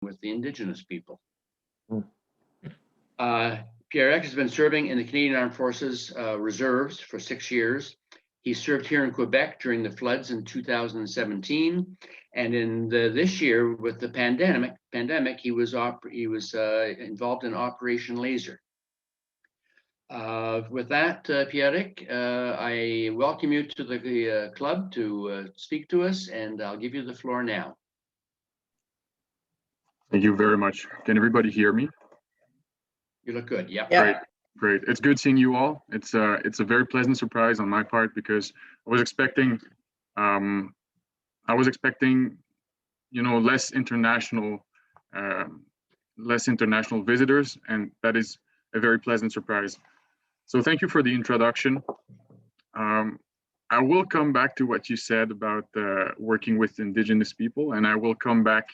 with the Indigenous people. Mm. Pierreck has been serving in the Canadian Armed Forces Reserves for 6 years. He served here in Quebec during the floods in 2017, and in this year with the pandemic, he was involved in Operation Laser. With that, Pierreck, I welcome you to the club to speak to us, and I'll give you the floor now. Thank you very much. Can everybody hear me? You look good. Yep. Yeah. Great, great. It's good seeing you all. It's a very pleasant surprise on my part because I was expecting, less international visitors, and that is a very pleasant surprise. So thank you for the introduction. I will come back to what you said about working with Indigenous people, and I will come back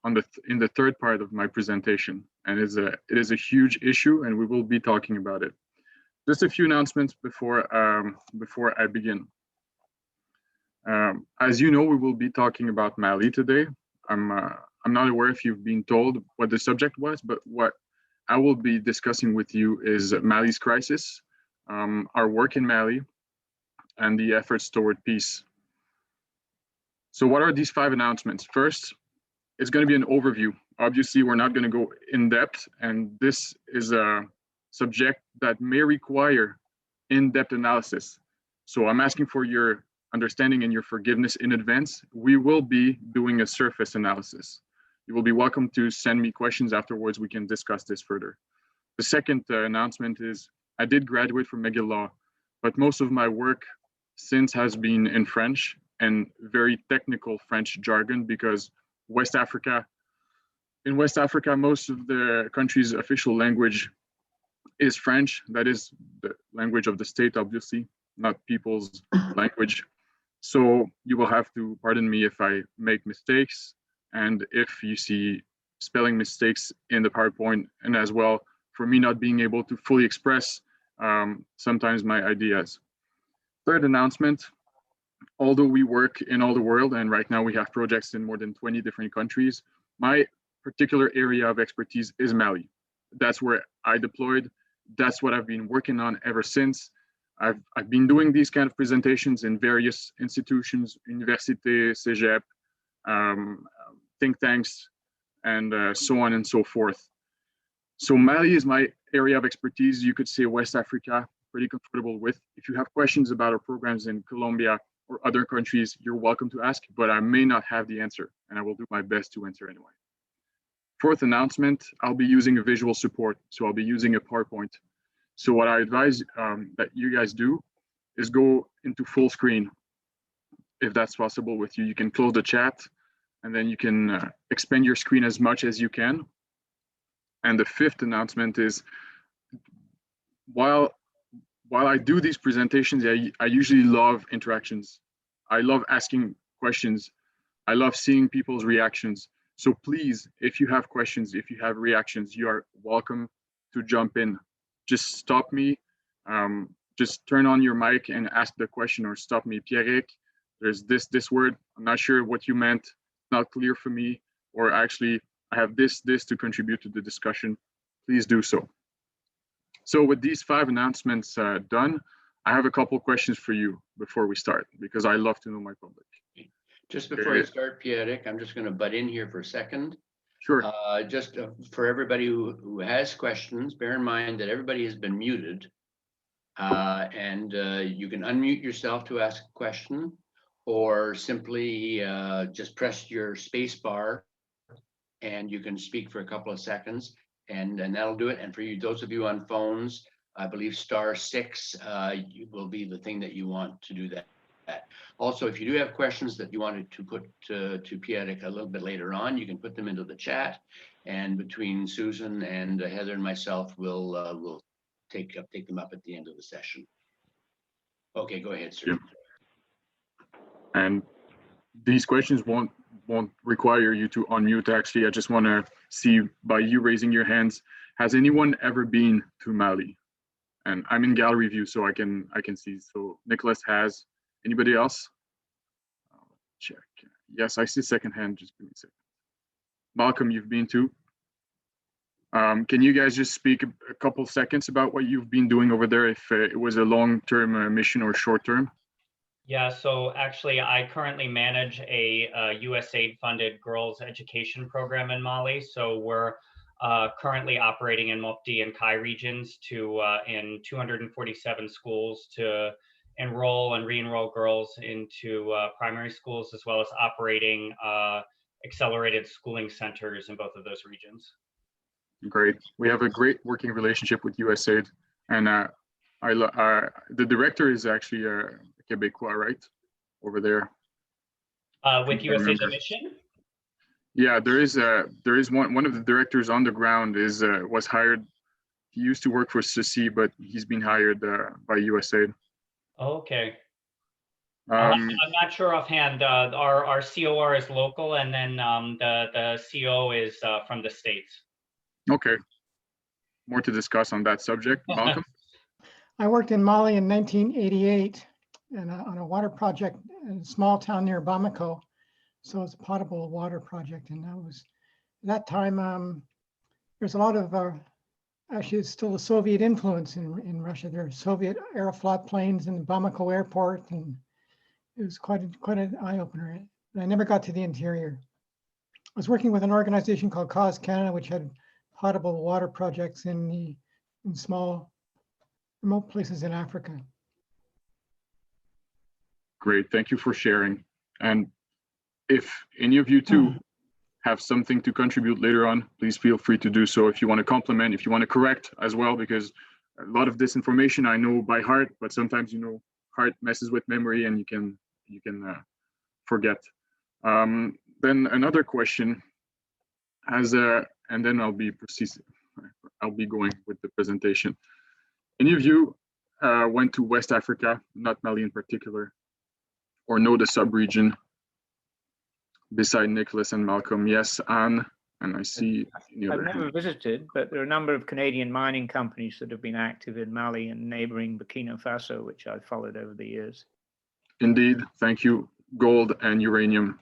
in the third part of my presentation. And it is a huge issue, and we will be talking about it. Just a few announcements before I begin. As you know, we will be talking about Mali today. I'm not aware if you've been told what the subject was, but what I will be discussing with you is Mali's crisis, our work in Mali, and the efforts toward peace. So what are these 5 announcements? First, it's going to be an overview. Obviously, we're not going to go in depth, and this is a subject that may require in-depth analysis. So I'm asking for your understanding and your forgiveness in advance. We will be doing a surface analysis. You will be welcome to send me questions afterwards. We can discuss this further. The second announcement is I did graduate from McGill Law, but most of my work since has been in French and very technical French jargon because in West Africa, most of the country's official language is French. That is the language of the state, obviously, not people's language. So you will have to pardon me if I make mistakes and if you see spelling mistakes in the PowerPoint, and as well for me not being able to fully express sometimes my ideas. Third announcement, although we work in all the world, and right now we have projects in more than 20 different countries, my particular area of expertise is Mali. That's where I deployed. That's what I've been working on ever since. I've been doing these kind of presentations in various institutions, université, cégep, think tanks, and so on and so forth. So Mali is my area of expertise. You could say West Africa, pretty comfortable with. If you have questions about our programs in Colombia or other countries, you're welcome to ask, but I may not have the answer, and I will do my best to answer anyway. Fourth announcement, I'll be using a visual support, so I'll be using a PowerPoint. So what I advise that you guys do is go into full screen, if that's possible with you. You can close the chat, and then you can expand your screen as much as you can. And the fifth announcement is, while I do these presentations, I usually love interactions. I love asking questions. I love seeing people's reactions. So please, if you have questions, if you have reactions, you are welcome to jump in. Just stop me, just turn on your mic and ask the question, or stop me. Pierreck, there's this word, I'm not sure what you meant, not clear for me, or actually I have this to contribute to the discussion. Please do so. So with these 5 announcements done, I have a couple questions for you before we start, because I love to know my public. Just before you start, Pierreck, I'm just going to butt in here for a second. Sure. Just for everybody who has questions, bear in mind that everybody has been muted, and you can unmute yourself to ask a question, or simply just press your space bar and you can speak for a couple of seconds, and that'll do it. And for you, those of you on phones, I believe *6 will be the thing that you want to do that. Also, if you do have questions that you wanted to put to Pierreck a little bit later on, you can put them into the chat, and between Susan and Heather and myself, we'll take them up at the end of the session. Okay, go ahead, sir. Yeah. And these questions won't require you to unmute. Actually, I just want to see, by you raising your hands, has anyone ever been to Mali? And I'm in gallery view, so I can see. So Nicholas has. Anybody else? Check. Yes, I see second hand. Just give me a second. Malcolm, you've been to. Can you guys just speak a couple seconds about what you've been doing over there, if it was a long-term mission or short-term? Yeah, so actually, I currently manage a USAID-funded girls' education program in Mali. So we're currently operating in Mopti and Kai regions in 247 schools to enroll and re-enroll girls into primary schools, as well as operating accelerated schooling centers in both of those regions. Great. We have a great working relationship with USAID, and the director is actually Quebecois, right? Over there. With USAID Mission? Yeah, there is one of the directors on the ground was hired. He used to work for CECI, but he's been hired by USAID. Okay. I'm not sure offhand. Our COR is local, and then the CO is from the States. Okay. More to discuss on that subject. Malcolm? I worked in Mali in 1988 and on a water project in a small town near Bamako. So it's a potable water project. And that was, at that time, there's a lot of, actually it's still a Soviet influence in Russia. There are Soviet Aeroflot planes in Bamako airport, and it was quite an eye opener. I never got to the interior. I was working with an organization called Cause Canada, which had potable water projects in small remote places in Africa. Great, thank you for sharing. And if any of you two have something to contribute later on, please feel free to do so. If you want to compliment, if you want to correct as well, because a lot of this information I know by heart, but sometimes, you know, heart messes with memory and you can forget. Then another question, and then I'll be going with the presentation. Any of you went to West Africa, not Mali in particular, or know the sub-region beside Nicholas and Malcolm? Yes, Anne, and I see. I've never visited, but there are a number of Canadian mining companies that have been active in Mali and neighboring Burkina Faso, which I've followed over the years. Indeed, thank you. Gold and uranium.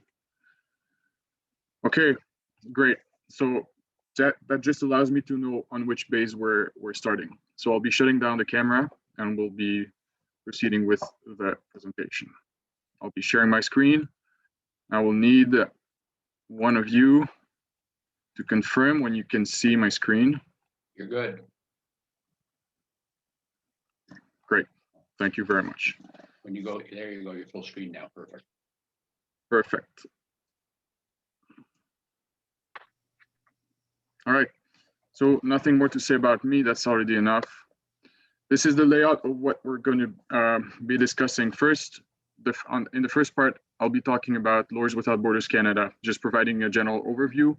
Okay, great. So that just allows me to know on which base we're starting. So I'll be shutting down the camera and we'll be proceeding with the presentation. I'll be sharing my screen. I will need one of you to confirm when you can see my screen. You're good. Great, thank you very much. When you go, there you go, you're full screen now, perfect. Perfect. All right, so nothing more to say about me, that's already enough. This is the layout of what we're going to be discussing first. In the first part, I'll be talking about Lawyers Without Borders Canada, just providing a general overview.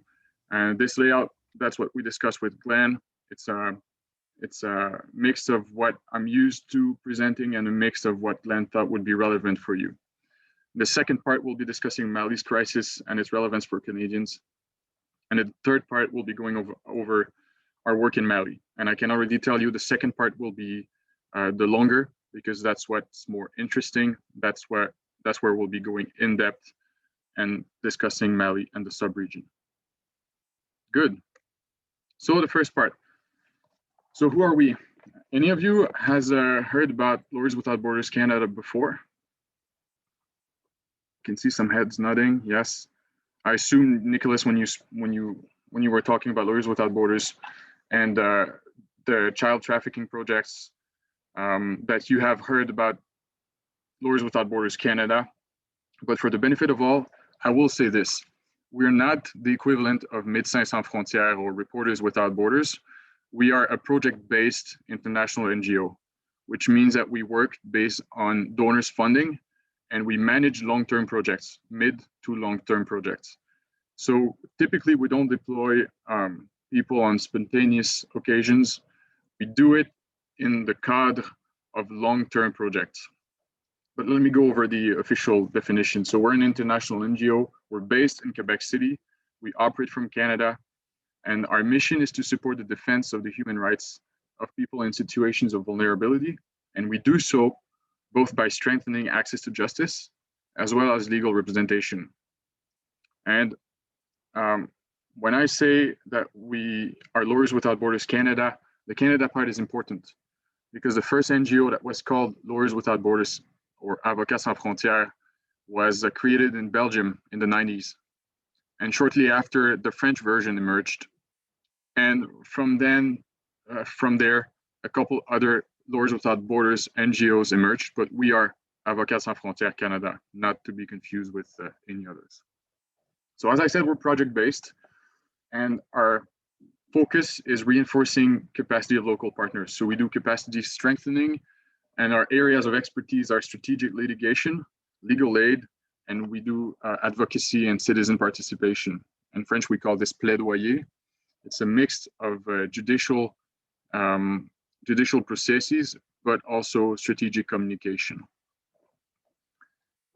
And this layout, that's what we discussed with Glenn. It's a mix of what I'm used to presenting and a mix of what Glenn thought would be relevant for you. The second part, we'll be discussing Mali's crisis and its relevance for Canadians. And the third part, we'll be going over our work in Mali. And I can already tell you the second part will be the longer, because that's what's more interesting. That's where we'll be going in depth and discussing Mali and the sub-region. Good. So the first part. So who are we? Any of you has heard about Lawyers Without Borders Canada before? You can see some heads nodding. Yes. I assume, Nicholas, when you were talking about Lawyers Without Borders and the child trafficking projects, that you have heard about Lawyers Without Borders Canada. But for the benefit of all, I will say this. We're not the equivalent of Médecins Sans Frontières or Reporters Without Borders. We are a project-based international NGO, which means that we work based on donors' funding and we manage long-term projects, mid to long-term projects. So typically we don't deploy people on spontaneous occasions. We do it in the cadre of long-term projects. But let me go over the official definition. So we're an international NGO. We're based in Quebec City. We operate from Canada. And our mission is to support the defense of the human rights of people in situations of vulnerability. And we do so both by strengthening access to justice, as well as legal representation. And when I say that we are Lawyers Without Borders Canada, the Canada part is important because the first NGO that was called Lawyers Without Borders or Avocats Sans Frontières was created in Belgium in the 90s. And shortly after, the French version emerged. And from there, a couple other Lawyers Without Borders NGOs emerged, but we are Avocats Sans Frontières Canada, not to be confused with any others. So as I said, we're project-based, and our focus is reinforcing capacity of local partners. So we do capacity strengthening, and our areas of expertise are strategic litigation, legal aid, and we do advocacy and citizen participation. In French, we call this plaidoyer. It's a mix of judicial processes, but also strategic communication.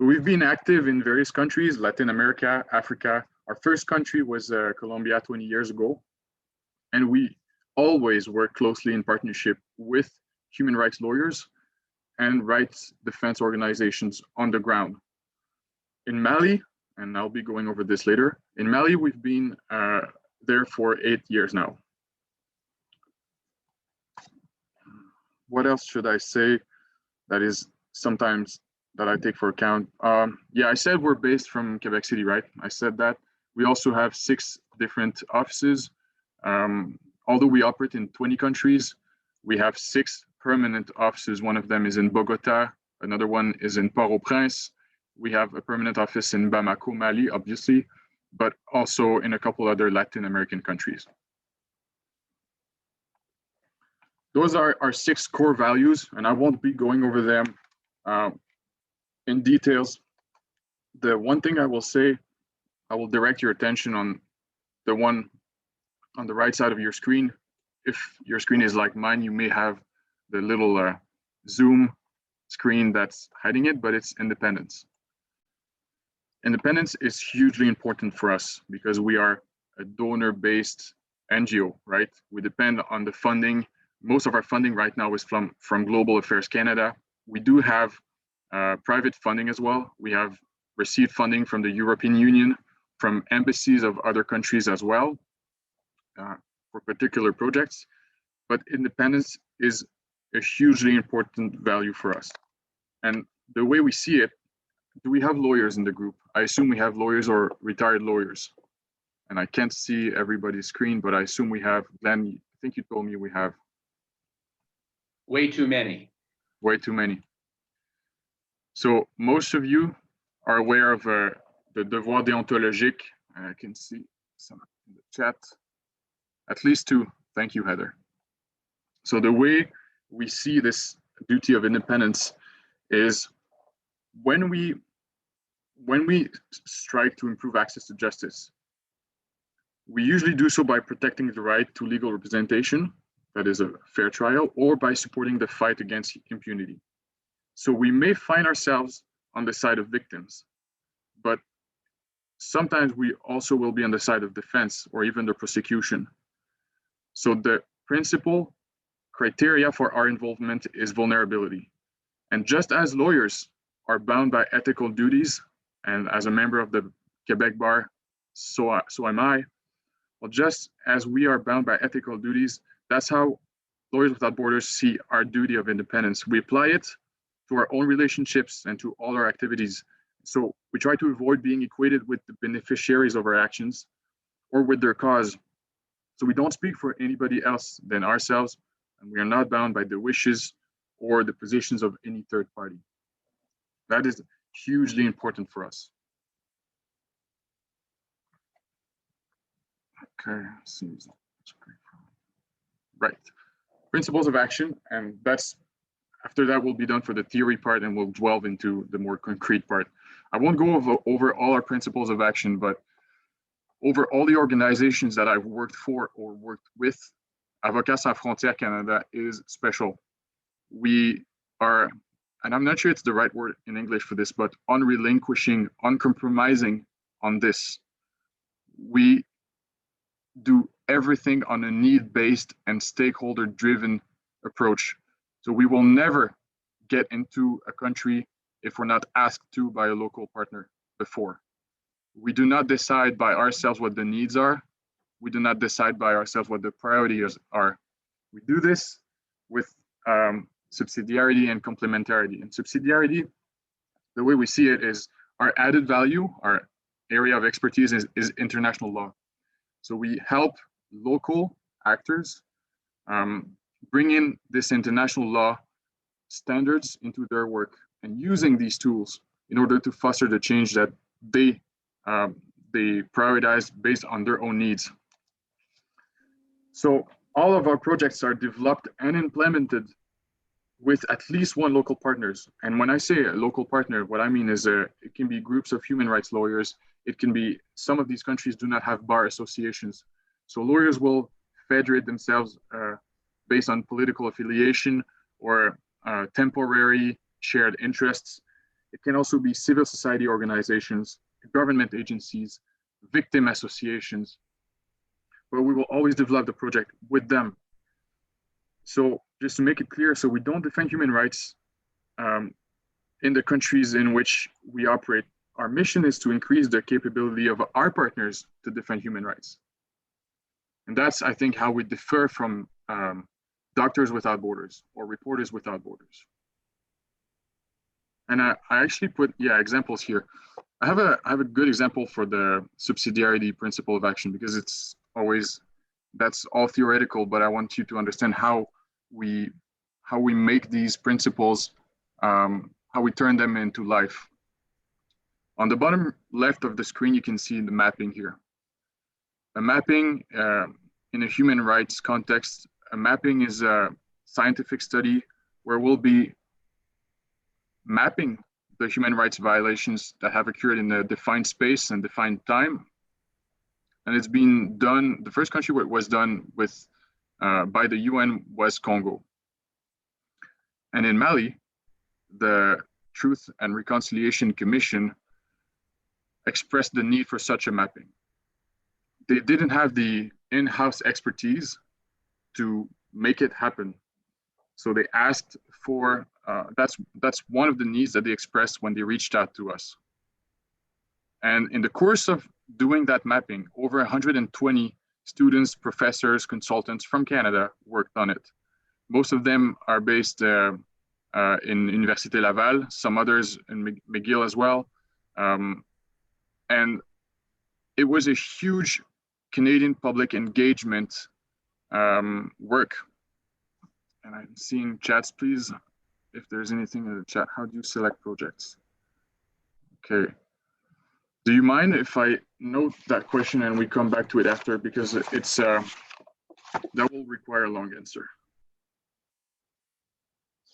We've been active in various countries, Latin America, Africa. Our first country was Colombia 20 years ago. And we always work closely in partnership with human rights lawyers and rights defense organizations on the ground. In Mali, and I'll be going over this later, in Mali, we've been there for 8 years now. What else should I say that is sometimes that I take for account? Yeah, I said we're based from Quebec City, right? I said that. We also have 6 different offices. Although we operate in 20 countries, we have 6 permanent offices. One of them is in Bogota, another one is in Port-au-Prince. We have a permanent office in Bamako, Mali, obviously, but also in a couple other Latin American countries. Those are our 6 core values, and I won't be going over them in details. The one thing I will say, I will direct your attention on the one on the right side of your screen. If your screen is like mine, you may have the little Zoom screen that's hiding it, but it's independence. Independence is hugely important for us because we are a donor-based NGO, right? We depend on the funding. Most of our funding right now is from Global Affairs Canada. We do have private funding as well. We have received funding from the European Union, from embassies of other countries as well, for particular projects. But independence is a hugely important value for us. And the way we see it, do we have lawyers in the group? I assume we have lawyers or retired lawyers. And I can't see everybody's screen, but I assume we have. Glenn, I think you told me we have. Way too many. Way too many. So most of you are aware of the devoir déontologique. I can see some in the chat. At least 2. Thank you, Heather. So the way we see this duty of independence is when we strive to improve access to justice, we usually do so by protecting the right to legal representation, that is a fair trial, or by supporting the fight against impunity. So we may find ourselves on the side of victims, but sometimes we also will be on the side of defense or even the prosecution. So the principal criteria for our involvement is vulnerability. And just as lawyers are bound by ethical duties, and as a member of the Quebec Bar, so am I, well, just as we are bound by ethical duties, that's how Lawyers Without Borders see our duty of independence. We apply it to our own relationships and to all our activities. So we try to avoid being equated with the beneficiaries of our actions or with their cause. So we don't speak for anybody else than ourselves, and we are not bound by the wishes or the positions of any third party. That is hugely important for us. Okay, right. Principles of action, and that's after that will be done for the theory part, and we'll delve into the more concrete part. I won't go over all our principles of action, but over all the organizations that I've worked for or worked with, Avocats Sans Frontières Canada is special. We are, and I'm not sure it's the right word in English for this, but unrelinquishing, uncompromising on this. We do everything on a need-based and stakeholder-driven approach. So we will never get into a country if we're not asked to by a local partner before. We do not decide by ourselves what the needs are. We do not decide by ourselves what the priorities are. We do this with subsidiarity and complementarity. And subsidiarity, the way we see it is our added value, our area of expertise is international law. So we help local actors bring in this international law standards into their work and using these tools in order to foster the change that they prioritize based on their own needs. So all of our projects are developed and implemented with at least one local partners. And when I say a local partner, what I mean is it can be groups of human rights lawyers. It can be, some of these countries do not have bar associations. So lawyers will federate themselves based on political affiliation or temporary shared interests. It can also be civil society organizations, government agencies, victim associations, but we will always develop the project with them. So just to make it clear, so we don't defend human rights in the countries in which we operate. Our mission is to increase the capability of our partners to defend human rights. And that's, I think, how we differ from Doctors Without Borders or Reporters Without Borders. And I actually put, examples here. I have a good example for the subsidiarity principle of action, because it's always, that's all theoretical, but I want you to understand how we make these principles, how we turn them into life. On the bottom left of the screen, you can see the mapping here. A mapping in a human rights context, a mapping is a scientific study where we'll be mapping the human rights violations that have occurred in a defined space and defined time. And it's been done, the first country where it was done with by the UN was Congo. And in Mali, the Truth and Reconciliation Commission expressed the need for such a mapping. They didn't have the in-house expertise to make it happen. So they asked for, that's one of the needs that they expressed when they reached out to us. And in the course of doing that mapping, over 120 students, professors, consultants from Canada worked on it. Most of them are based in Université Laval, some others in McGill as well. And it was a huge Canadian public engagement work. And I'm seeing chats, please. If there's anything in the chat, how do you select projects? Okay. Do you mind if I note that question and we come back to it after, because it's that will require a long answer.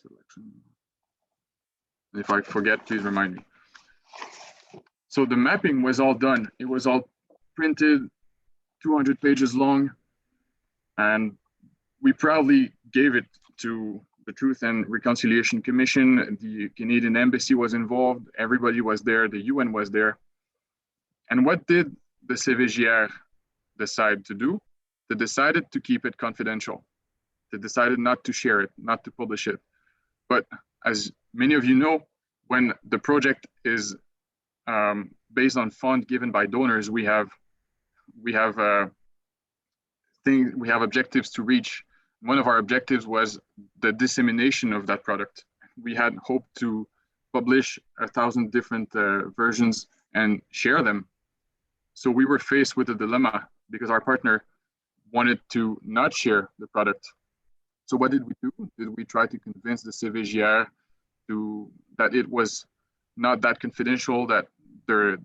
Selection. If I forget, please remind me. So the mapping was all done. It was all printed, 200 pages long, and we proudly gave it to the Truth and Reconciliation Commission. The Canadian Embassy was involved. Everybody was there. The UN was there. And what did the CVJR decide to do? They decided to keep it confidential. They decided not to share it, not to publish it. But as many of you know, when the project is based on funds given by donors, we have objectives to reach. One of our objectives was the dissemination of that product. We had hoped to publish 1,000 different versions and share them. So we were faced with a dilemma because our partner wanted to not share the product. So what did we do? Did we try to convince the CVJR that it was not that confidential, that the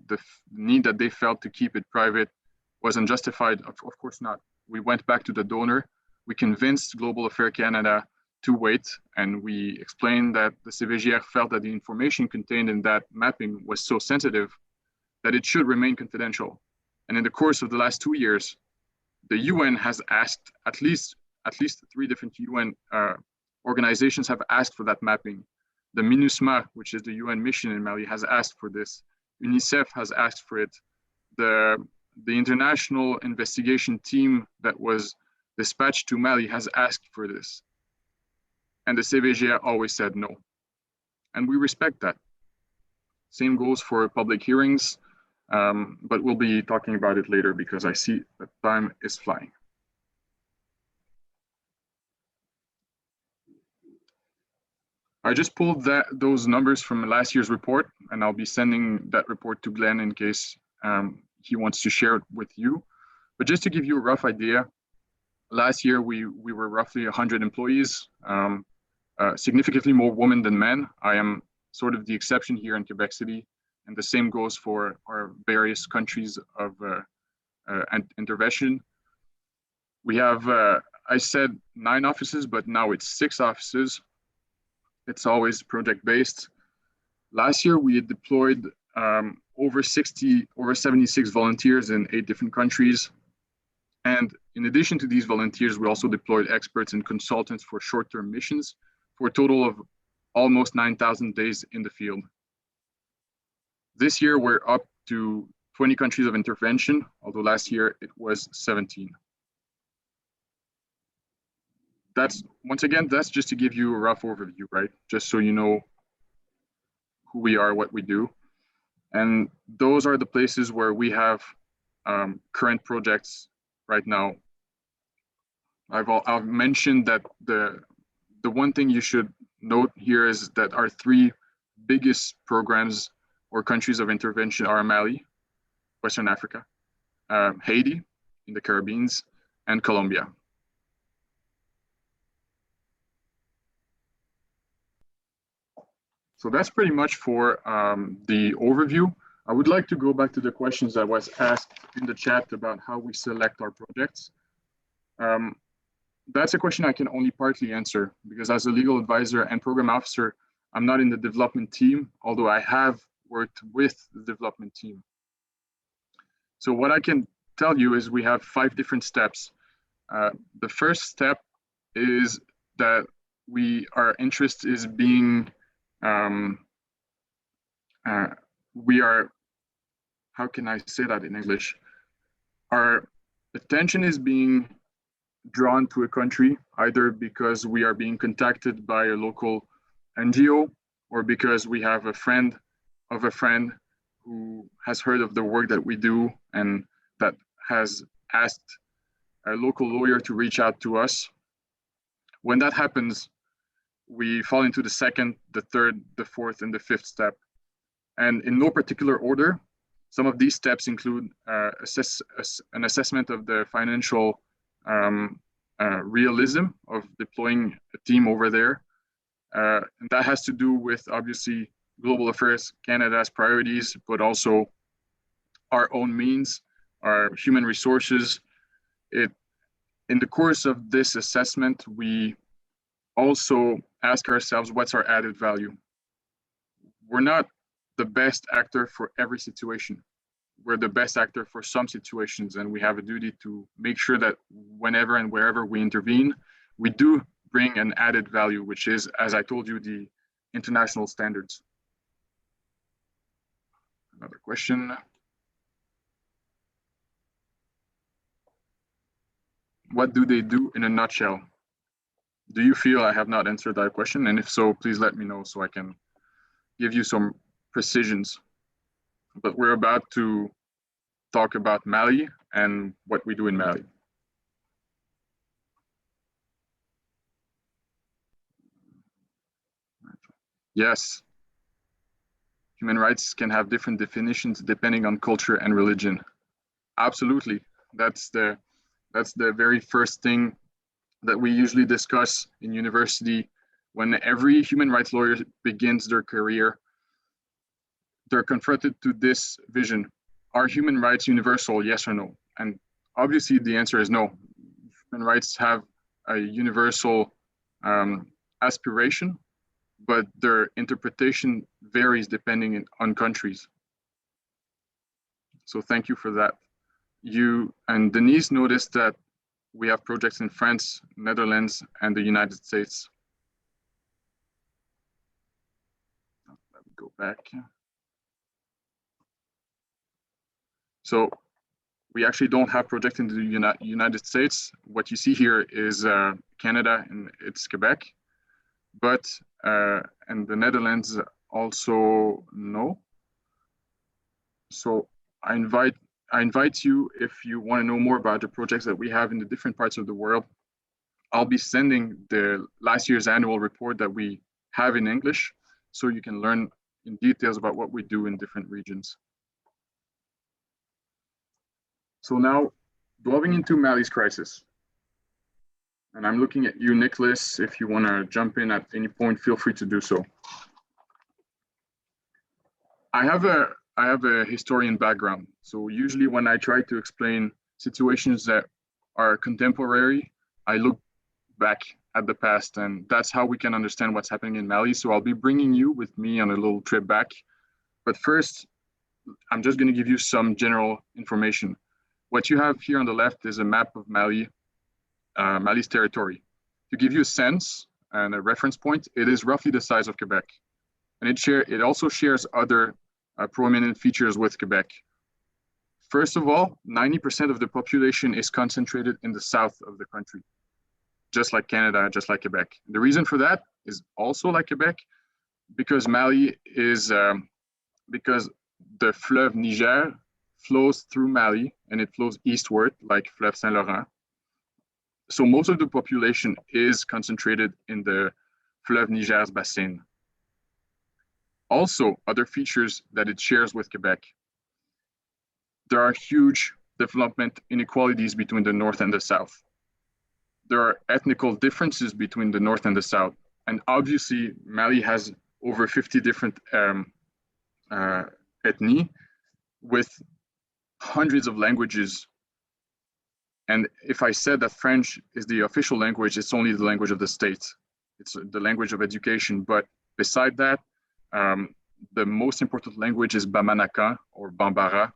need that they felt to keep it private was unjustified? Of course not. We went back to the donor. We convinced Global Affairs Canada to wait, and we explained that the CVJR felt that the information contained in that mapping was so sensitive that it should remain confidential. And in the course of the last 2 years, the UN has asked, at least 3 different UN organizations have asked for that mapping. The MINUSMA, which is the UN mission in Mali, has asked for this. UNICEF has asked for it. The international investigation team that was dispatched to Mali has asked for this. And the CVJR always said no. And we respect that. Same goes for public hearings. but we'll be talking about it later because I see that time is flying. I just pulled those numbers from last year's report, and I'll be sending that report to Glenn in case he wants to share it with you. But just to give you a rough idea, last year we were roughly 100 employees, significantly more women than men. I am sort of the exception here in Quebec City, and the same goes for our various countries of intervention. We have, I said 9 offices, but now it's 6 offices. It's always project-based. Last year, we had deployed over 76 volunteers in 8 different countries. And in addition to these volunteers, we also deployed experts and consultants for short-term missions for a total of almost 9,000 days in the field. This year, we're up to 20 countries of intervention, although last year it was 17. Once again, that's just to give you a rough overview, right? Just so you know who we are, what we do. And those are the places where we have current projects right now. I've mentioned that the one thing you should note here is that our 3 biggest programs or countries of intervention are Mali, Western Africa, Haiti in the Caribbean, and Colombia. So that's pretty much for the overview. I would like to go back to the questions that was asked in the chat about how we select our projects. That's a question I can only partly answer because as a legal advisor and program officer, I'm not in the development team, although I have worked with the development team. So what I can tell you is we have 5 different steps. The first step is that our interest is being we are, how can I say that in English? Our attention is being drawn to a country, either because we are being contacted by a local NGO or because we have a friend of a friend who has heard of the work that we do and that has asked a local lawyer to reach out to us. When that happens, we fall into the second, the third, the fourth, and the 5th step. And in no particular order, some of these steps include an assessment of the financial realism of deploying a team over there. And that has to do with, obviously, global affairs, Canada's priorities, but also our own means, our human resources. In the course of this assessment, we also ask ourselves, what's our added value? We're not the best actor for every situation. We're the best actor for some situations, and we have a duty to make sure that whenever and wherever we intervene, we do bring an added value, which is, as I told you, the international standards. Another question. What do they do in a nutshell? Do you feel I have not answered that question? And if so, please let me know so I can give you some precisions. But we're about to talk about Mali and what we do in Mali. Yes, human rights can have different definitions depending on culture and religion. Absolutely, that's the very first thing that we usually discuss in university. When every human rights lawyer begins their career, they're confronted to this vision. Are human rights universal, yes or no? And obviously the answer is no. Human rights have a universal aspiration, but their interpretation varies depending on countries. So thank you for that. You and Denise noticed that we have projects in France, Netherlands, and the United States. Let me go back. So we actually don't have projects in the United States. What you see here is Canada and it's Quebec, but and the Netherlands also no. So I invite you, if you want to know more about the projects that we have in the different parts of the world. I'll be sending the last year's annual report that we have in English, so you can learn in details about what we do in different regions. So now, delving into Mali's crisis. And I'm looking at you, Nicholas. If you want to jump in at any point, feel free to do so. I have a historian background. So usually when I try to explain situations that are contemporary, I look back at the past, and that's how we can understand what's happening in Mali. So I'll be bringing you with me on a little trip back. But first, I'm just going to give you some general information. What you have here on the left is a map of Mali, Mali's territory. To give you a sense and a reference point, it is roughly the size of Quebec. And it also shares other prominent features with Quebec. First of all, 90% of the population is concentrated in the south of the country, just like Canada, just like Quebec. The reason for that is also like Quebec, because Mali is, because the fleuve Niger flows through Mali and it flows eastward like fleuve Saint Laurent. So most of the population is concentrated in the fleuve Niger's basin. Also, other features that it shares with Quebec. There are huge development inequalities between the north and the south. There are ethnical differences between the north and the south. And obviously, Mali has over 50 different ethnies with hundreds of languages. And if I said that French is the official language, it's only the language of the state. It's the language of education. But beside that, the most important language is Bamanaka or Bambara.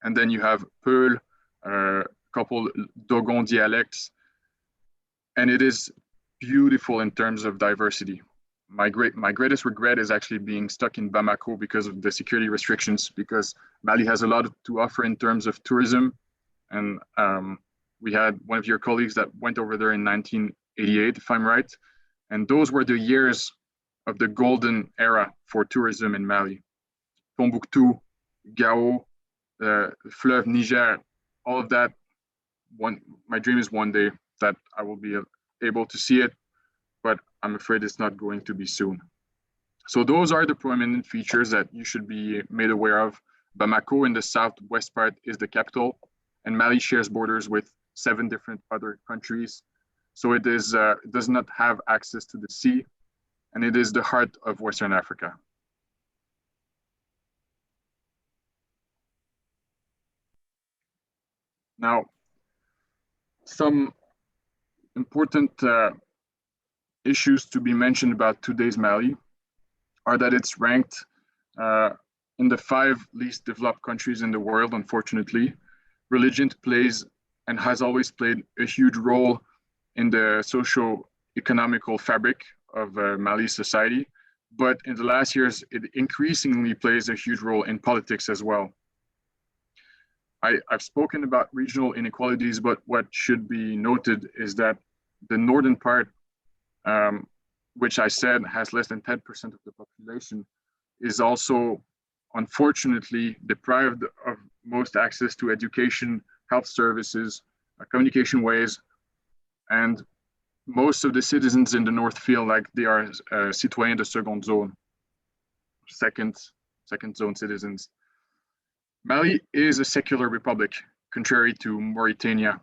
And then you have Peul, a couple Dogon dialects. And it is beautiful in terms of diversity. My greatest regret is actually being stuck in Bamako because of the security restrictions, because Mali has a lot to offer in terms of tourism. And we had one of your colleagues that went over there in 1988, if I'm right. And those were the years of the golden era for tourism in Mali. Tombouctou, Gao, Fleuve Niger, all of that. My dream is one day that I will be able to see it, but I'm afraid it's not going to be soon. So those are the prominent features that you should be made aware of. Bamako in the southwest part is the capital, and Mali shares borders with 7 different other countries. So it is does not have access to the sea, and it is the heart of Western Africa. Now, some important issues to be mentioned about today's Mali are that it's ranked in the 5 least developed countries in the world, unfortunately. Religion plays and has always played a huge role in the socio-economical fabric of Mali's society. But in the last years, it increasingly plays a huge role in politics as well. I've spoken about regional inequalities, but what should be noted is that the northern part, which I said has less than 10% of the population, is also unfortunately deprived of most access to education, health services, communication ways, and most of the citizens in the north feel like they are citoyens de seconde zone, second zone citizens. Mali is a secular republic, contrary to Mauritania,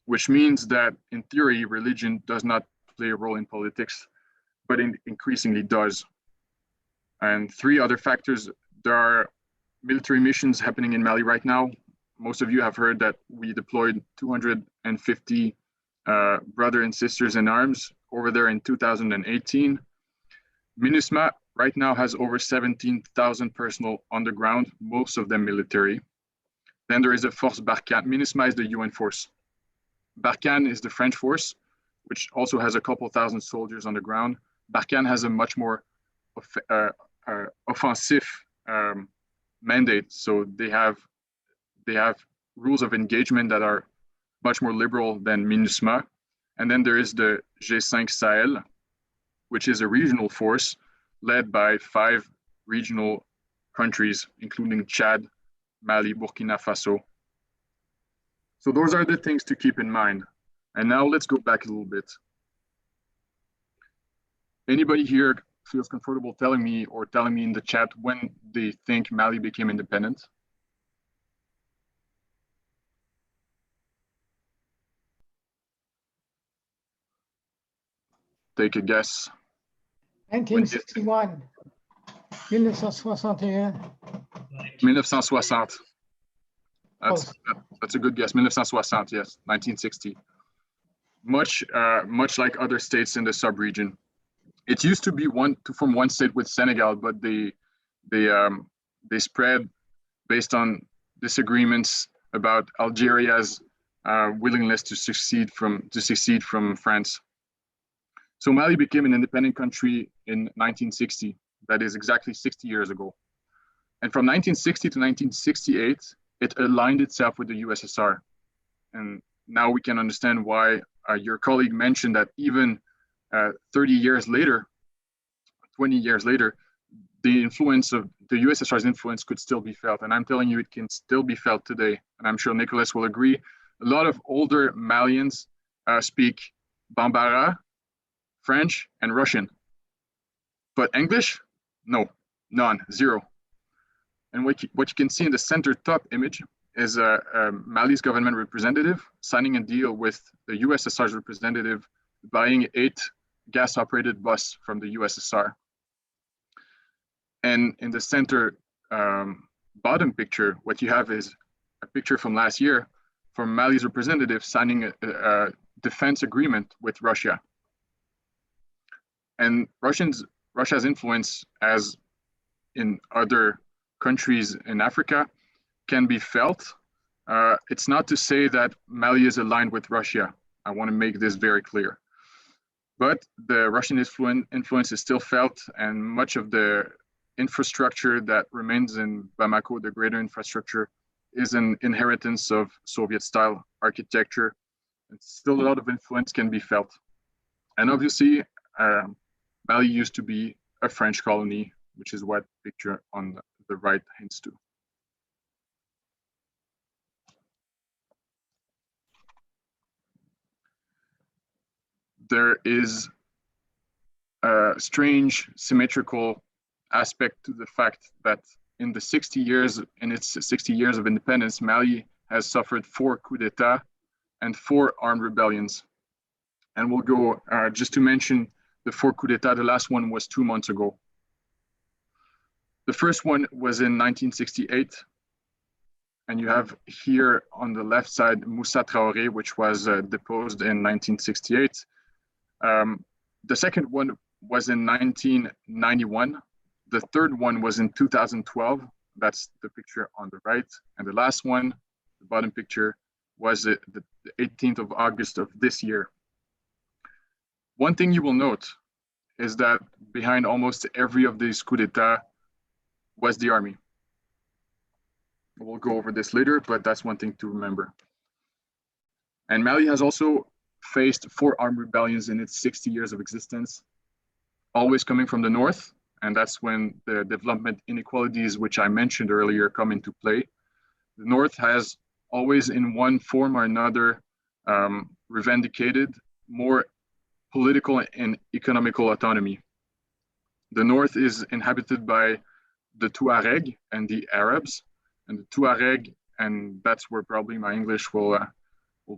which means that in theory, religion does not play a role in politics, but it increasingly does. And 3 other factors: there are military missions happening in Mali right now. Most of you have heard that we deployed 250 brothers and sisters in arms over there in 2018. MINUSMA right now has over 17,000 personnel on the ground, most of them military. Then there is a force Barkhane. MINUSMA is the UN force. Barkhane is the French force, which also has a couple thousand soldiers on the ground. Barkhane has a much more offensive mandate. So they have rules of engagement that are much more liberal than MINUSMA. And then there is the G5 Sahel, which is a regional force led by 5 regional countries, including Chad, Mali, Burkina Faso. So those are the things to keep in mind. And now let's go back a little bit. Anybody here feels comfortable telling me in the chat when they think Mali became independent? Take a guess. 1961. 1961. 1960. Close. That's a good guess. 1960, yes, 1960. Much like other states in the sub-region. It used to be from one state with Senegal, but they spread based on disagreements about Algeria's willingness to secede from France. So Mali became an independent country in 1960. That is exactly 60 years ago. And from 1960 to 1968, it aligned itself with the USSR. And now we can understand why your colleague mentioned that even 30 years later, 20 years later, the influence of the USSR's influence could still be felt. And I'm telling you, it can still be felt today. And I'm sure Nicholas will agree. A lot of older Malians speak Bambara, French, and Russian. But English? No, none, zero. And what you can see in the center top image is Mali's government representative signing a deal with the USSR's representative, buying 8 gas-operated buses from the USSR. And in the center bottom picture, what you have is a picture from last year from Mali's representative signing a defense agreement with Russia. And Russia's influence, as in other countries in Africa, can be felt. It's not to say that Mali is aligned with Russia. I want to make this very clear. But the Russian influence is still felt, and much of the infrastructure that remains in Bamako, the greater infrastructure, is an inheritance of Soviet-style architecture. And still a lot of influence can be felt. And obviously, Mali used to be a French colony, which is what picture on the right hints to. There is a strange symmetrical aspect to the fact that in its 60 years of independence, Mali has suffered 4 coups d'etat and 4 armed rebellions. And we'll go, just to mention the 4 coups d'etat, the last one was 2 months ago. The first one was in 1968. And you have here on the left side, Moussa Traoré, which was deposed in 1968. The second one was in 1991. The third one was in 2012. That's the picture on the right. And the last one, the bottom picture, was the 18th of August of this year. One thing you will note is that behind almost every of these coups d'etat was the army. We'll go over this later, but that's one thing to remember. And Mali has also faced 4 armed rebellions in its 60 years of existence, always coming from the north. And that's when the development inequalities, which I mentioned earlier, come into play. The north has always, in one form or another, revendicated more political and economical autonomy. The north is inhabited by the Tuareg and the Arabs. And the Tuareg, and that's where probably my English will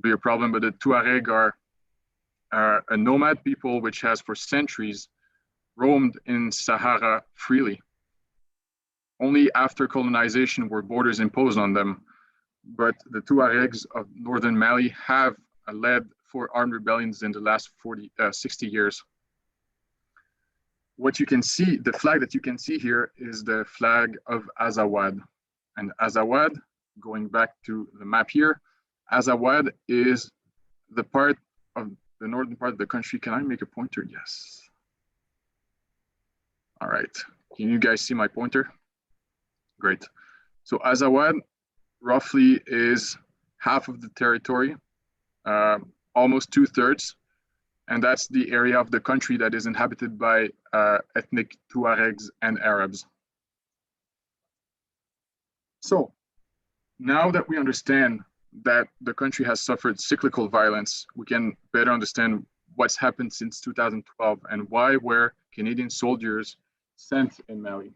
be a problem, but the Tuareg are a nomad people which has for centuries roamed in Sahara freely. Only after colonization were borders imposed on them. But the Tuaregs of northern Mali have led 4 armed rebellions in the last 60 years. What you can see, the flag that you can see here is the flag of Azawad. And Azawad, going back to the map here, Azawad is the part of the northern part of the country. Can I make a pointer? Yes. All right. Can you guys see my pointer? Great. So Azawad roughly is half of the territory, almost 2/3. And that's the area of the country that is inhabited by ethnic Tuaregs and Arabs. So Now that we understand that the country has suffered cyclical violence, we can better understand what's happened since 2012 and why were Canadian soldiers sent in Mali.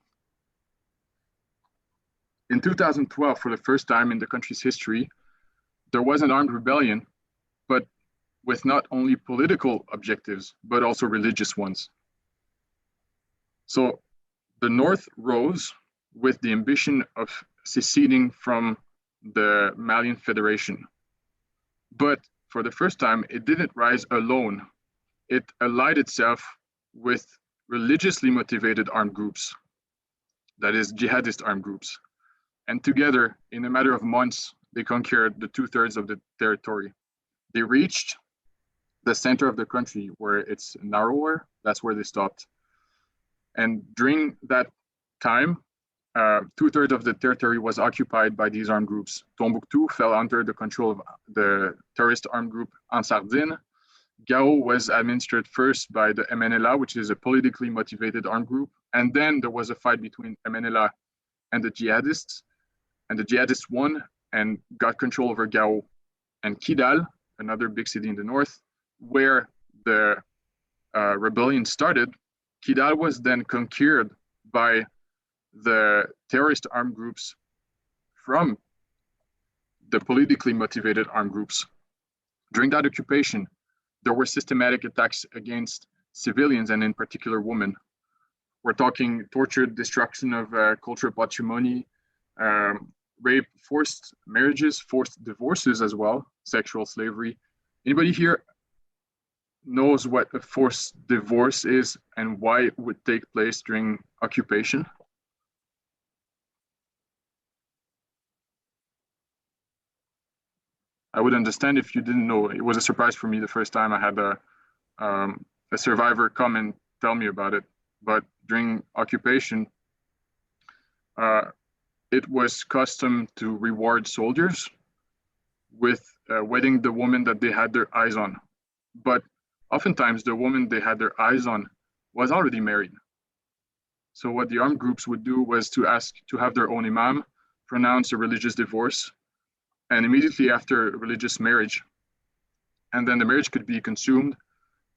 In 2012, for the first time in the country's history, there was an armed rebellion, but with not only political objectives, but also religious ones. So the North rose with the ambition of seceding from the Malian Federation. But for the first time, it didn't rise alone. It allied itself with religiously motivated armed groups, that is, jihadist armed groups. And together, in a matter of months, they conquered the 2/3 of the territory. They reached the center of the country where it's narrower. That's where they stopped. And during that time, 2/3 of the territory was occupied by these armed groups. Tombouctou fell under the control of the terrorist armed group Ansardine. Gao was administered first by the MNLA, which is a politically motivated armed group. And then there was a fight between MNLA and the jihadists. And the jihadists won and got control over Gao. And Kidal, another big city in the north, where the rebellion started, Kidal was then conquered by the terrorist armed groups from the politically motivated armed groups. During that occupation, there were systematic attacks against civilians and in particular women. We're talking torture, destruction of cultural patrimony, rape, forced marriages, forced divorces as well, sexual slavery. Anybody here knows what a forced divorce is and why it would take place during occupation? I would understand if you didn't know. It was a surprise for me the first time I had a survivor come and tell me about it. But during occupation, it was custom to reward soldiers with wedding the woman that they had their eyes on. But oftentimes the woman they had their eyes on was already married. So what the armed groups would do was to ask to have their own imam pronounce a religious divorce, and immediately after religious marriage, and then the marriage could be consumed,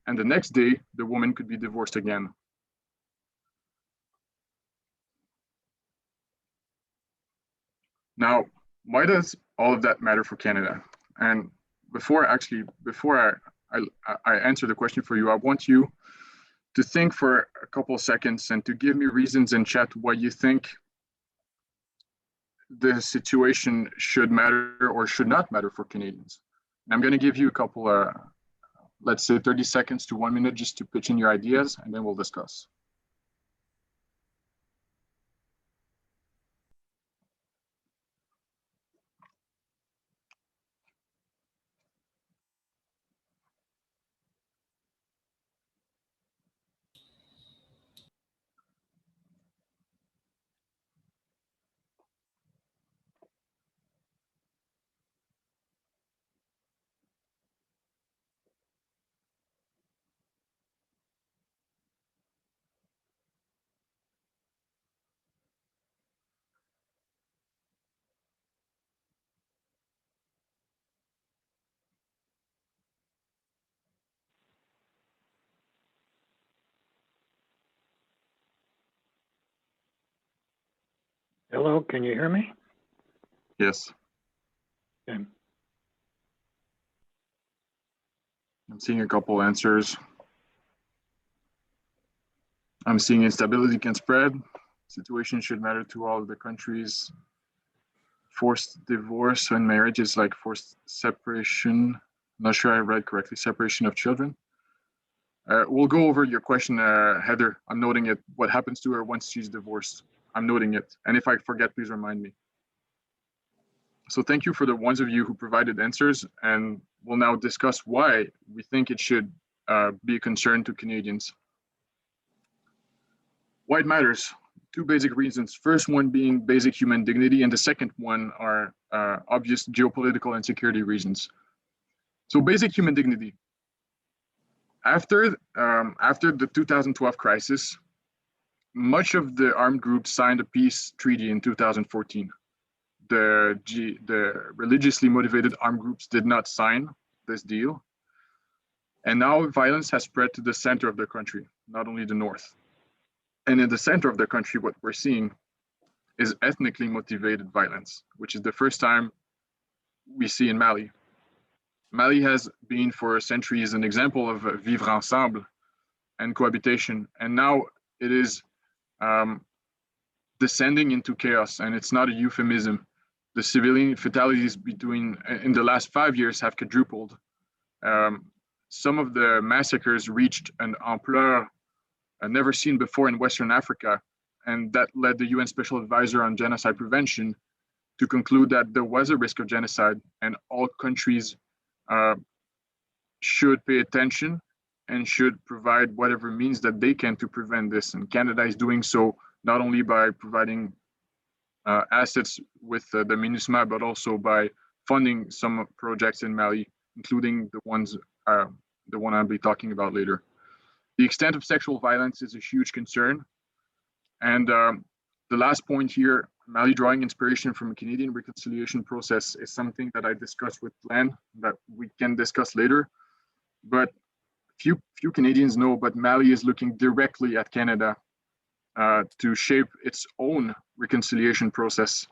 and the next day the woman could be divorced again. Now, why does all of that matter for Canada? And before I answer the question for you, I want you to think for a couple of seconds and to give me reasons in chat why you think the situation should matter or should not matter for Canadians. And I'm going to give you a couple, let's say 30 seconds to 1 minute just to pitch in your ideas, and then we'll discuss. Hello, can you hear me? Yes. Okay. I'm seeing a couple answers. I'm seeing instability can spread. Situation should matter to all of the countries. Forced divorce and marriage is like forced separation. I'm not sure I read correctly. Separation of children. We'll go over your question, Heather. I'm noting it. What happens to her once she's divorced? I'm noting it. And if I forget, please remind me. So thank you for the ones of you who provided answers. And we'll now discuss why we think it should be a concern to Canadians. Why it matters. Two basic reasons. First one being basic human dignity, and the second one are obvious geopolitical and security reasons. So basic human dignity. After the 2012 crisis, much of the armed groups signed a peace treaty in 2014. the religiously motivated armed groups did not sign this deal. And now violence has spread to the center of the country, not only the north. And in the center of the country, what we're seeing is ethnically motivated violence, which is the first time we see in Mali. Mali has been for centuries an example of vivre ensemble and cohabitation. And now it is descending into chaos, and it's not a euphemism. The civilian fatalities in the last 5 years have quadrupled. Some of the massacres reached an ampleur never seen before in Western Africa, and that led the UN Special Advisor on Genocide Prevention to conclude that there was a risk of genocide, and all countries should pay attention and should provide whatever means that they can to prevent this. And Canada is doing so not only by providing assets with the MINUSMA, but also by funding some projects in Mali, including the one I'll be talking about later. The extent of sexual violence is a huge concern. And the last point here, Mali drawing inspiration from a Canadian reconciliation process, is something that I discussed with Glenn that we can discuss later. But few Canadians know, but Mali is looking directly at Canada to shape its own reconciliation process.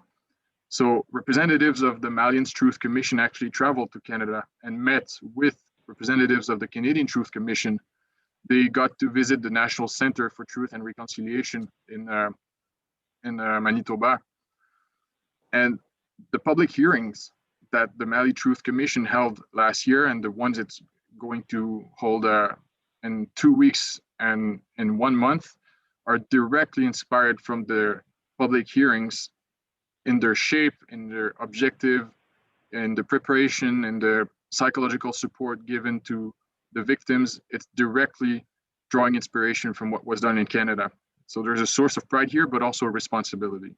So representatives of the Malians Truth Commission actually traveled to Canada and met with representatives of the Canadian Truth Commission. They got to visit the National Center for Truth and Reconciliation in Manitoba. And the public hearings that the Mali Truth Commission held last year, and the ones it's going to hold in 2 weeks and in 1 month, are directly inspired from the public hearings in their shape, in their objective, in the preparation, and the psychological support given to the victims. It's directly drawing inspiration from what was done in Canada. So there's a source of pride here, but also a responsibility.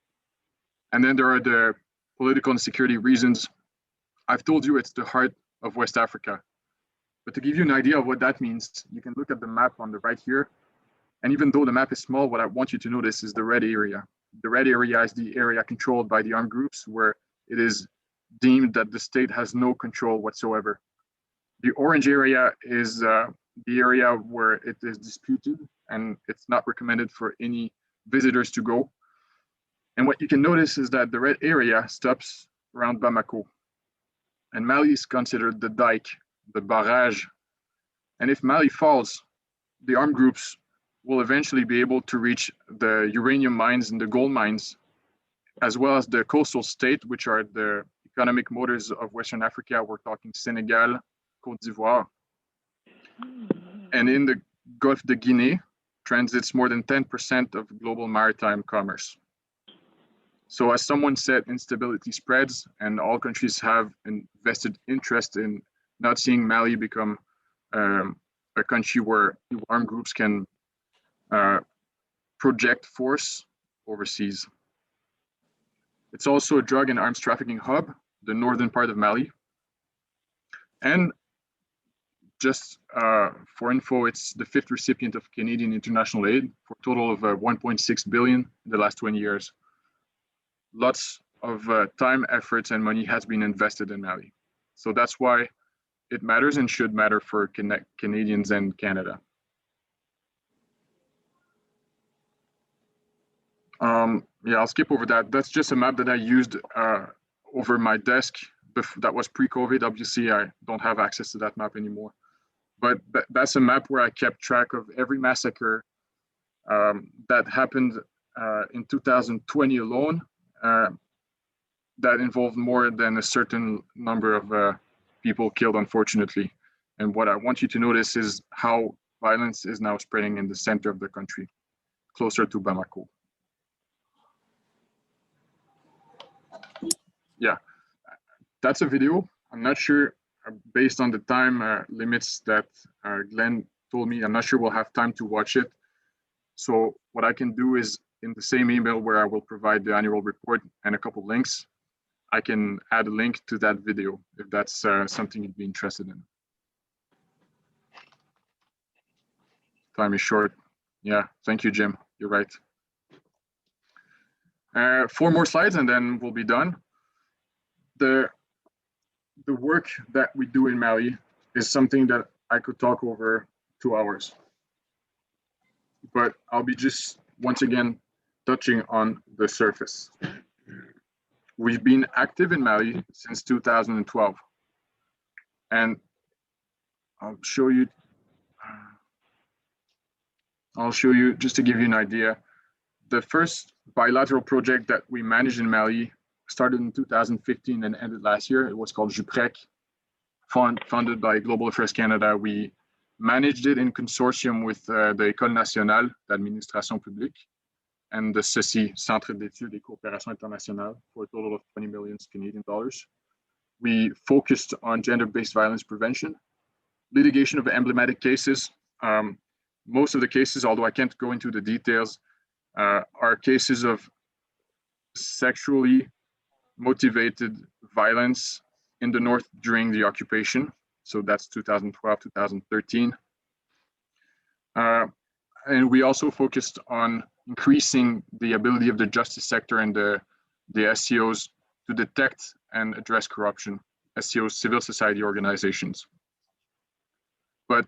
And then there are the political and security reasons. I've told you it's the heart of West Africa. But to give you an idea of what that means, you can look at the map on the right here. And even though the map is small, what I want you to notice is the red area. The red area is the area controlled by the armed groups, where it is deemed that the state has no control whatsoever. The orange area is the area where it is disputed and it's not recommended for any visitors to go. And what you can notice is that the red area stops around Bamako. And Mali is considered the dike, the barrage. And if Mali falls, the armed groups will eventually be able to reach the uranium mines and the gold mines, as well as the coastal state, which are the economic motors of Western Africa. We're talking Senegal, Côte d'Ivoire. And in the Gulf de Guinea, transits more than 10% of global maritime commerce. So as someone said, instability spreads, and all countries have a vested interest in not seeing Mali become a country where armed groups can project force overseas. It's also a drug and arms trafficking hub, the northern part of Mali. And just for info, it's the 5th recipient of Canadian international aid for a total of 1.6 billion in the last 20 years. Lots of time, efforts, and money has been invested in Mali. So that's why it matters and should matter for Canadians and Canada. Yeah, I'll skip over that. That's just a map that I used over my desk. That was pre-COVID. Obviously, I don't have access to that map anymore. But that's a map where I kept track of every massacre that happened in 2020 alone, that involved more than a certain number of people killed, unfortunately. And what I want you to notice is how violence is now spreading in the center of the country, closer to Bamako. Yeah, that's a video. I'm not sure, based on the time limits that Glenn told me, I'm not sure we'll have time to watch it. So what I can do is, in the same email where I will provide the annual report and a couple links, I can add a link to that video if that's something you'd be interested in. Time is short. Yeah, thank you, Jim. You're right. 4 more slides and then we'll be done. the work that we do in Mali is something that I could talk over 2 hours. But I'll be just once again touching on the surface. We've been active in Mali since 2012. And I'll show you just to give you an idea. The first bilateral project that we managed in Mali started in 2015 and ended last year. It was called Pierreck, funded by Global Affairs Canada. We managed it in consortium with the École Nationale d'Administration Publique and the CECI, Centre d'études et coopération internationale, for a total of 20 million Canadian dollars. We focused on gender-based violence prevention, litigation of emblematic cases. Most of the cases, although I can't go into the details, are cases of sexually motivated violence in the North during the occupation. So that's 2012, 2013. And we also focused on increasing the ability of the justice sector and the SCOs to detect and address corruption, SCOs, civil society organizations. But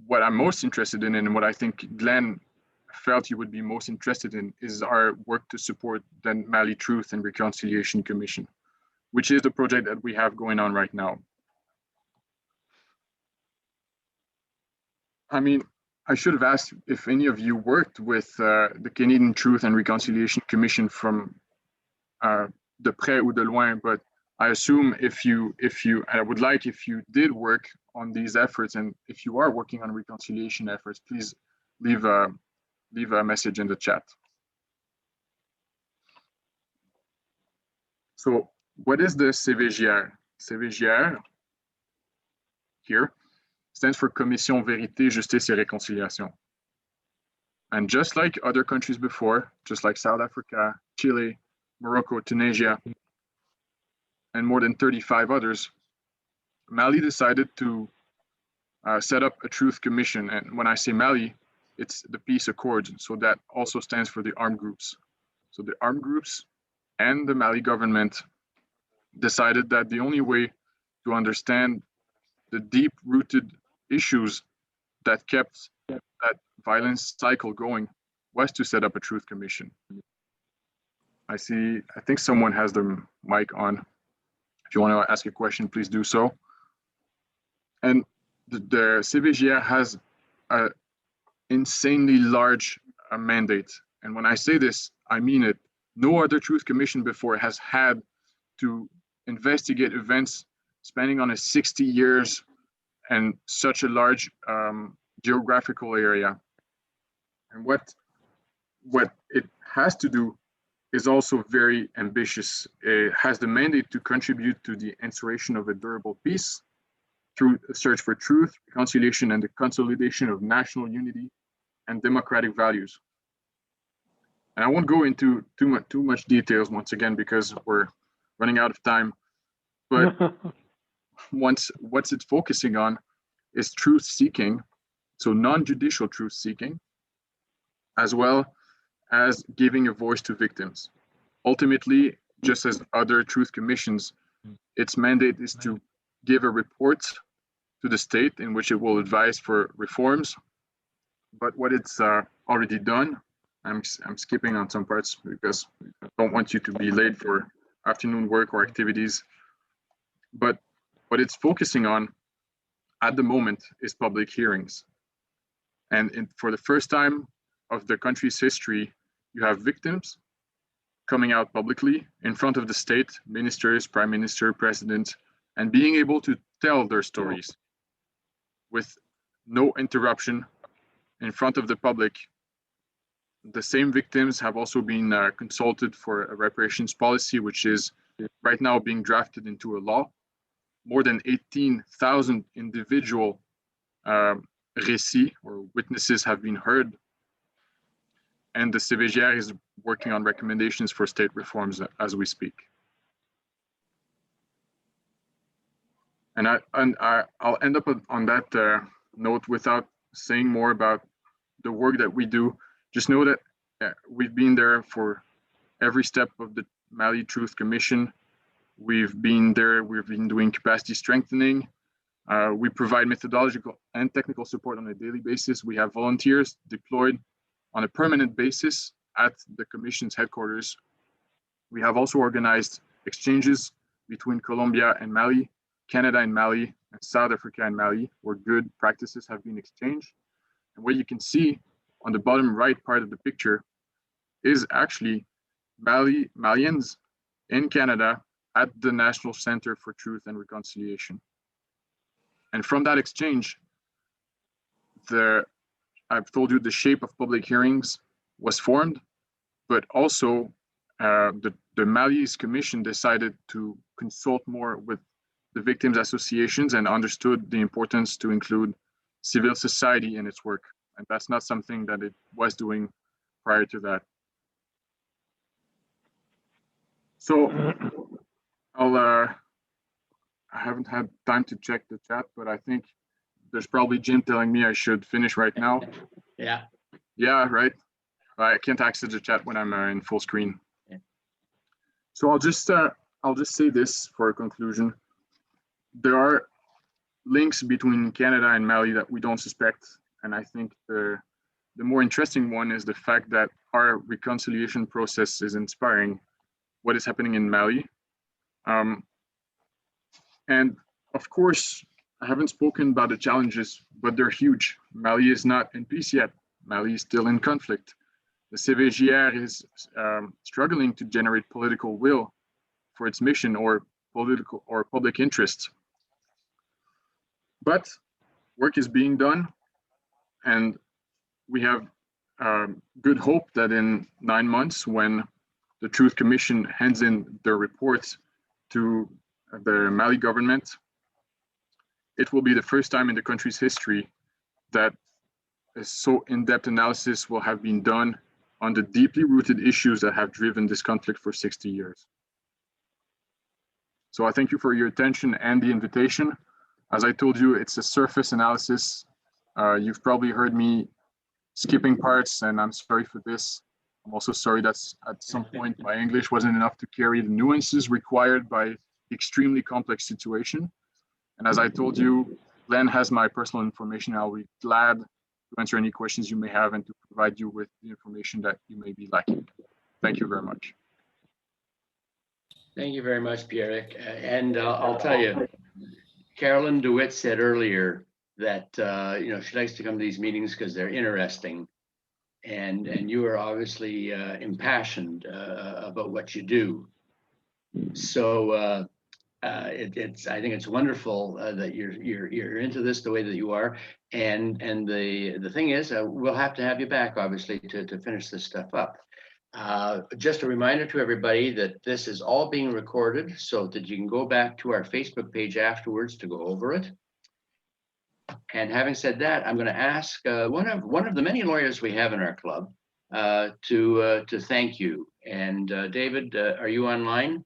what I'm most interested in, and what I think Glenn felt you would be most interested in, is our work to support the Mali Truth and Reconciliation Commission, which is the project that we have going on right now. I mean, I should have asked if any of you worked with the Canadian Truth and Reconciliation Commission from de près ou de loin, but I assume if you did work on these efforts, and if you are working on reconciliation efforts, please leave a message in the chat. So what is the CVJR? CVJR here stands for Commission Vérité, Justice et Réconciliation. And just like other countries before, just like South Africa, Chile, Morocco, Tunisia, and more than 35 others, Mali decided to set up a truth commission. And when I say Mali, it's the peace accords. So that also stands for the armed groups. So the armed groups and the Mali government decided that the only way to understand the deep-rooted issues that kept that violence cycle going was to set up a truth commission. I think someone has their mic on. If you want to ask a question, please do so. And the CVJR has an insanely large mandate. And when I say this, I mean it. No other truth commission before has had to investigate events spanning on a 60 years and such a large geographical area. And what it has to do is also very ambitious. It has the mandate to contribute to the instauration of a durable peace through a search for truth, reconciliation, and the consolidation of national unity and democratic values. And I won't go into too much details once again because we're running out of time. But what it's focusing on is truth seeking, so non-judicial truth seeking, as well as giving a voice to victims. Ultimately, just as other truth commissions, its mandate is to give a report to the state in which it will advise for reforms. But what it's already done, I'm skipping on some parts because I don't want you to be late for afternoon work or activities. But what it's focusing on at the moment is public hearings. And for the first time of the country's history, you have victims coming out publicly in front of the state, ministers, prime minister, president, and being able to tell their stories with no interruption in front of the public. The same victims have also been consulted for a reparations policy, which is right now being drafted into a law. More than 18,000 individual récits or witnesses have been heard. And the CVJR is working on recommendations for state reforms as we speak. And I'll end up on that note without saying more about the work that we do. Just know that we've been there for every step of the Mali Truth Commission. We've been there, we've been doing capacity strengthening. We provide methodological and technical support on a daily basis. We have volunteers deployed on a permanent basis at the Commission's headquarters. We have also organized exchanges between Colombia and Mali, Canada and Mali, and South Africa and Mali, where good practices have been exchanged. And what you can see on the bottom right part of the picture is actually Malians in Canada at the National Center for Truth and Reconciliation. And from that exchange, I've told you the shape of public hearings was formed, but also the Mali's Commission decided to consult more with the victims' associations and understood the importance to include civil society in its work. And that's not something that it was doing prior to that. So I haven't had time to check the chat, but I think there's probably Jim telling me I should finish right now. Yeah. Yeah, right. I can't access the chat when I'm in full screen. Yeah. So I'll just say this for a conclusion. There are links between Canada and Mali that we don't suspect, and I think the more interesting one is the fact that our reconciliation process is inspiring what is happening in Mali. And of course, I haven't spoken about the challenges, but they're huge. Mali is not in peace yet. Mali is still in conflict. The CVGR is struggling to generate political will for its mission or political or public interest. But work is being done, and we have good hope that in 9 months, when the Truth Commission hands in their report to the Mali government, it will be the first time in the country's history that a so in-depth analysis will have been done on the deeply rooted issues that have driven this conflict for 60 years. So I thank you for your attention and the invitation. As I told you, it's a surface analysis. You've probably heard me skipping parts, and I'm sorry for this. I'm also sorry that at some point my English wasn't enough to carry the nuances required by the extremely complex situation. And as I told you, Glenn has my personal information. I'll be glad to answer any questions you may have and to provide you with the information that you may be lacking. Thank you very much. Thank you very much, Pierreck. And I'll tell you, Carolyn DeWitt said earlier that she likes to come to these meetings because they're interesting, and you are obviously impassioned about what you do. So I think it's wonderful that you're into this the way that you are, and the thing is, we'll have to have you back, obviously, to finish this stuff up. Just a reminder to everybody that this is all being recorded so that you can go back to our Facebook page afterwards to go over it. And having said that, I'm going to ask one of the many lawyers we have in our club to thank you. And David, are you online?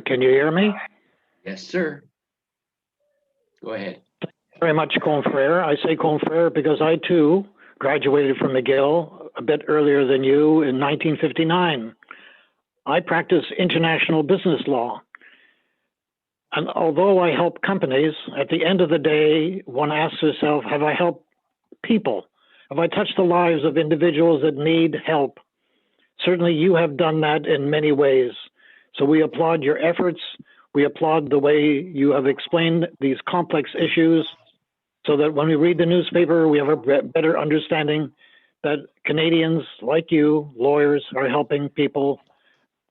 Can you hear me? Yes, sir. Go ahead. Very much, confrere. I say confrere because I too graduated from McGill a bit earlier than you in 1959. I practice international business law. And although I help companies, at the end of the day, one asks herself, have I helped people? Have I touched the lives of individuals that need help? Certainly you have done that in many ways. So we applaud your efforts. We applaud the way you have explained these complex issues so that when we read the newspaper, we have a better understanding that Canadians like you, lawyers, are helping people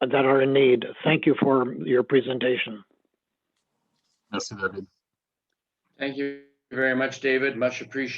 that are in need. Thank you for your presentation. Merci, David. Thank you very much, David. Much appreciated.